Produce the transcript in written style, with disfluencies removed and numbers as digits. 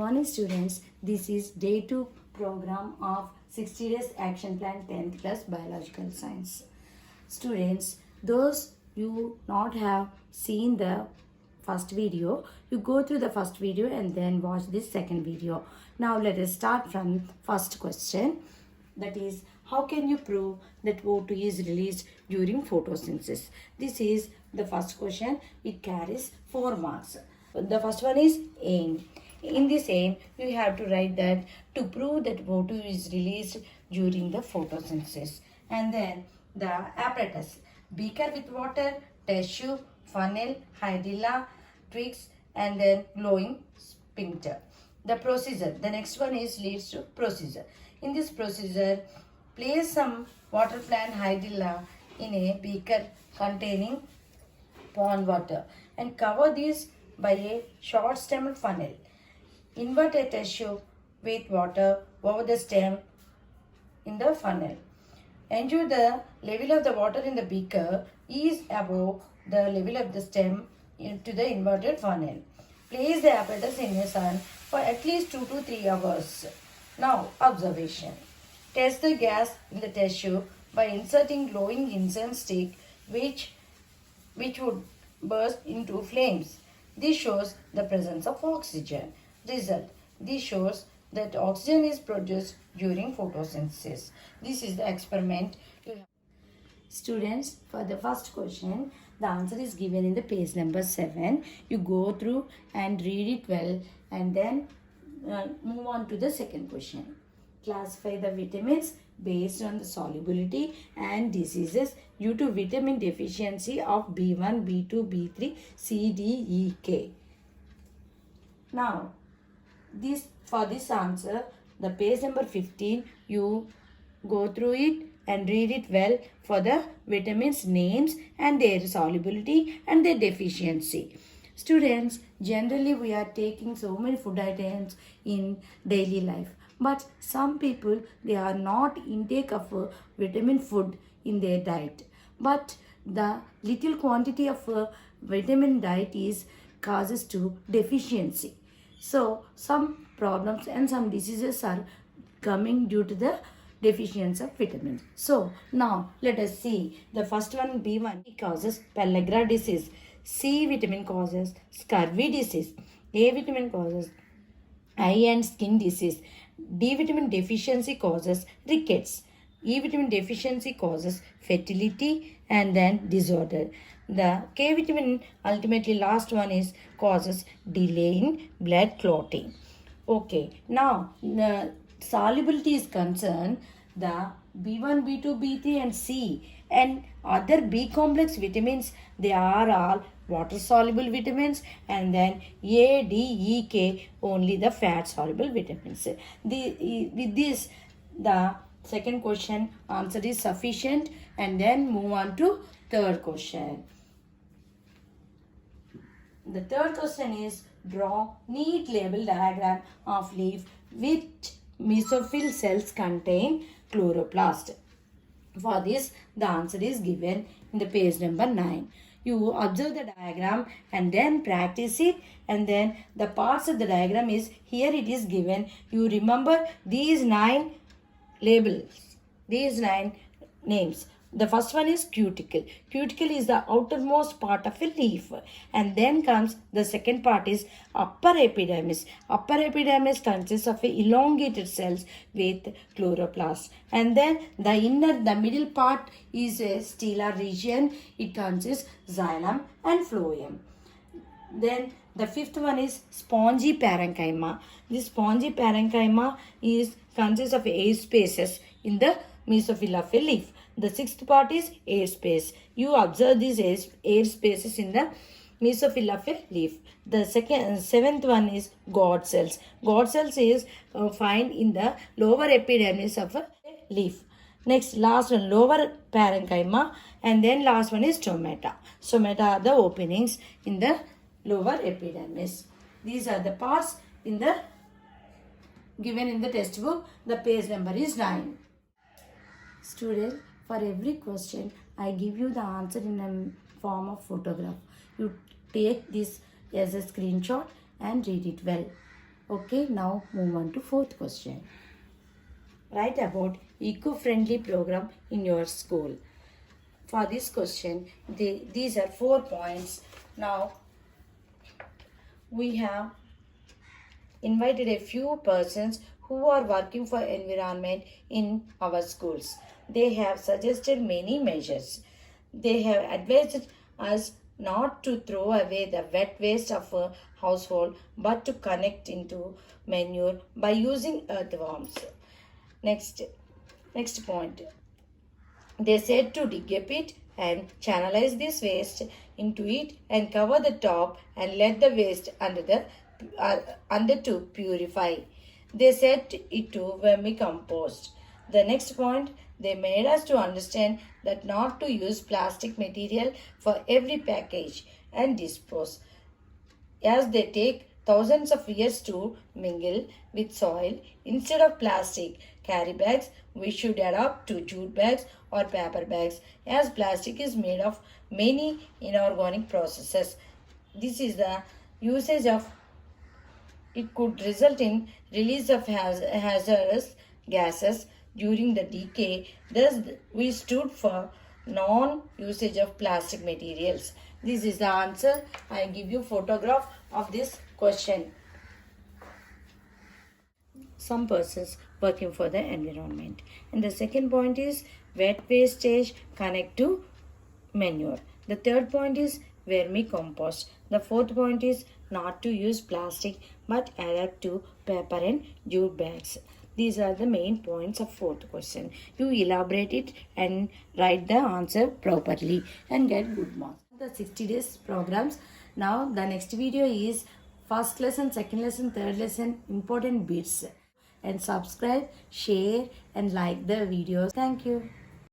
Morning students, this is day 2 program of 60 days action plan 10th class biological science. Students, those you not have seen the first video, you go through the first video and then watch this second video. Now let us start from first question, that is, how can you prove that O2 is released during photosynthesis? This is the first question. It carries 4 marks. The first one is aim. In this aim, you have to write that to prove that O2 is released during the photosynthesis. And then the apparatus: beaker with water, test tube, funnel, hydrilla, twigs, and then glowing sphincter. The procedure, the next one is leads to procedure. In this procedure, place some water plant hydrilla in a beaker containing pond water and cover this by a short stemmed funnel. Invert a test tube with water over the stem in the funnel. Ensure the level of the water in the beaker is above the level of the stem into the inverted funnel. Place the apparatus in the sun for at least 2 to 3 hours. Now, observation. Test the gas in the test tube by inserting glowing incense stick which would burst into flames. This shows the presence of oxygen. Result: this shows that oxygen is produced during photosynthesis. This is the experiment. Students, for the first question, the answer is given in the page number 7. You go through and read it well and then move on to the second question. Classify the vitamins based on the solubility and diseases due to vitamin deficiency of B1, B2, B3, C, D, E, K. Now, for this answer, the page number 15, you go through it and read it well for the vitamins names and their solubility and their deficiency. Students, generally we are taking so many food items in daily life, but some people, they are not intake of vitamin food in their diet, but the little quantity of vitamin diet is causes to deficiency. So some problems and some diseases are coming due to the deficiency of vitamins. So now let us see. The first one, B1, causes pellagra disease. C vitamin causes scurvy disease. A vitamin causes eye and skin disease. D vitamin deficiency causes rickets. E vitamin deficiency causes fertility and then disorder. The K vitamin, ultimately last one, is causes delay in blood clotting. Okay, now the solubility is concerned, the B1, B2, B3 and C and other B complex vitamins, they are all water soluble vitamins, and then A, D, E, K only the fat soluble vitamins. With this, the second question answer is sufficient, and then move on to third question. The third question is, draw neat label diagram of leaf which mesophyll cells contain chloroplast. For this, the answer is given in the page number 9. You observe the diagram and then practice it, and then the parts of the diagram is here it is given. You remember these 9 labels, these 9 names. The first one is cuticle. Cuticle is the outermost part of a leaf. And then comes the second part is upper epidermis. Upper epidermis consists of elongated cells with chloroplast. And then the middle part is a stellar region. It consists xylem and phloem. Then the fifth one is spongy parenchyma. This spongy parenchyma consists of air spaces in the mesophyll of a leaf. The sixth part is air space. You observe these air spaces in the mesophyll of a leaf. The seventh one is God cells. God cells is found in the lower epidermis of a leaf. Next, last one, lower parenchyma, and then last one is stomata. Stomata are the openings in the lower epidermis. These are the parts given in the textbook. The page number is 9. Student, for every question, I give you the answer in a form of photograph. You take this as a screenshot and read it well. Okay, now move on to fourth question. Write about eco-friendly program in your school. For this question, these are 4 points. Now, we have invited a few persons who are working for environment in our schools. They have suggested many measures. They have advised us not to throw away the wet waste of a household but to connect into manure by using earthworms. Next, next point. They said to dig a pit and channelize this waste into it and cover the top and let the waste under to purify. They said it to vermicompost. The next point, they made us to understand that not to use plastic material for every package and dispose, as they take thousands of years to mingle with soil. Instead of plastic carry bags, we should adapt to jute bags or paper bags, as plastic is made of many inorganic processes. This is the usage of it could result in release of hazardous gases during the decay. Thus, we stood for non-usage of plastic materials. This is the answer. I give you photograph of this question. Some persons working for the environment. And the second point is wet wastage connect to manure. The third point is vermicompost. The fourth point is not to use plastic but adapt to paper and jute bags. These are the main points of fourth question. You elaborate it and write the answer properly and get good marks. The 60 days programs. Now the next video is first lesson, second lesson, third lesson, important bits. And subscribe, share and like the videos. Thank you.